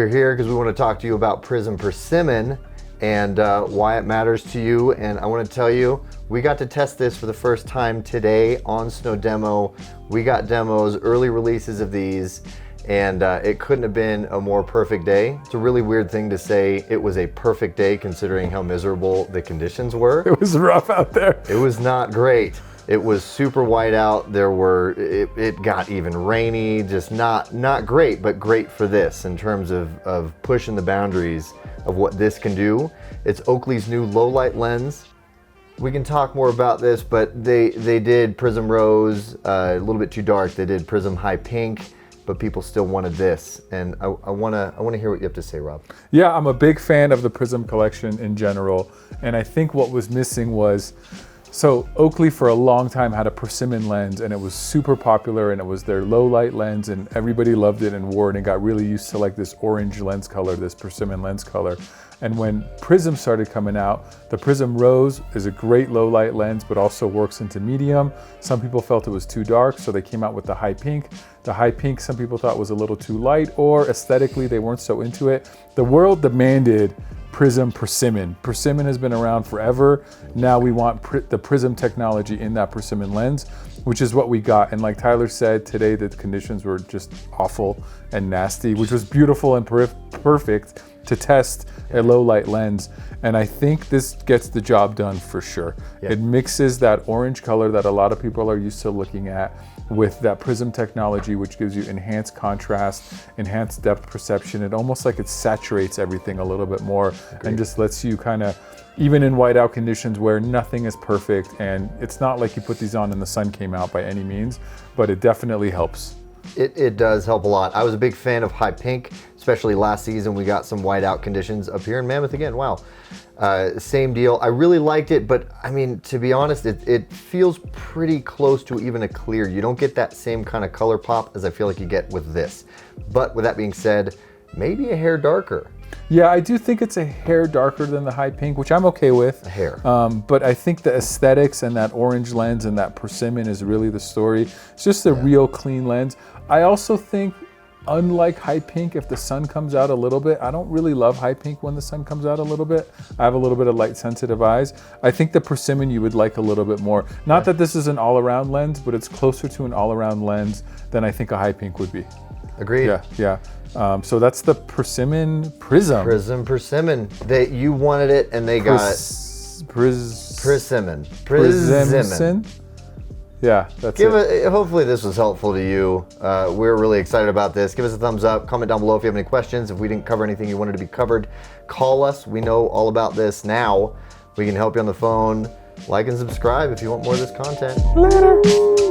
We're here because we want to talk to you about PRIZM Persimmon and why it matters to you. And I want to tell you, we got to test this for the first time today on Snow Demo. We got demos, early releases of these, and it couldn't have been a more perfect day. It's a really weird thing to say it was a perfect day considering how miserable the conditions were. It was rough out there. It was not great. It was super white out. It got even rainy, just not great, but great for this in terms of pushing the boundaries of what this can do. It's Oakley's new low light lens. We can talk more about this, but they did PRIZM Rose, a little bit too dark. They did PRIZM High Pink, but people still wanted this. And I wanna hear what you have to say, Rob. Yeah, I'm a big fan of the PRIZM collection in general. And I think what was missing was, so Oakley for a long time had a Persimmon lens and it was super popular and it was their low light lens and everybody loved it and wore it and got really used to like this orange lens color, this Persimmon lens color. And when PRIZM started coming out, the PRIZM Rose is a great low light lens, but also works into medium. Some people felt it was too dark, so they came out with the High Pink. The High Pink, some people thought was a little too light, or aesthetically, they weren't so into it. The world demanded PRIZM Persimmon. Persimmon has been around forever. Now we want the PRIZM technology in that Persimmon lens, which is what we got. And like Tyler said today, the conditions were just awful and nasty, which was beautiful and perfect to test a low light lens. And I think this gets the job done for sure. Yeah. It mixes that orange color that a lot of people are used to looking at with that PRIZM technology, which gives you enhanced contrast, enhanced depth perception. It almost like it saturates everything a little bit more. Agreed. And just lets you kind of, even in whiteout conditions where nothing is perfect, and it's not like you put these on and the sun came out by any means, but it definitely helps. It does help a lot. I was a big fan of High Pink, especially last season. We got some whiteout conditions up here in Mammoth again. Wow. Same deal. I really liked it, but I mean, to be honest, it feels pretty close to even a clear. You don't get that same kind of color pop as I feel like you get with this. But with that being said, maybe a hair darker. Yeah, I do think it's a hair darker than the High Pink, which I'm okay with. A hair. But I think the aesthetics and that orange lens and that Persimmon is really the story. It's just a real clean lens. I also think, unlike High Pink, if the sun comes out a little bit, I don't really love High Pink when the sun comes out a little bit. I have a little bit of light sensitive eyes. I think the Persimmon you would like a little bit more. Not that this is an all-around lens, but it's closer to an all-around lens than I think a High Pink would be. Agreed. Yeah. So that's the Persimmon PRIZM. PRIZM Persimmon. You wanted it and they got it. Persimmon. Persimmon. Yeah, that's it. Hopefully this was helpful to you. We're really excited about this. Give us a thumbs up. Comment down below if you have any questions. If we didn't cover anything you wanted to be covered, call us. We know all about this now. We can help you on the phone. Like and subscribe if you want more of this content. Later.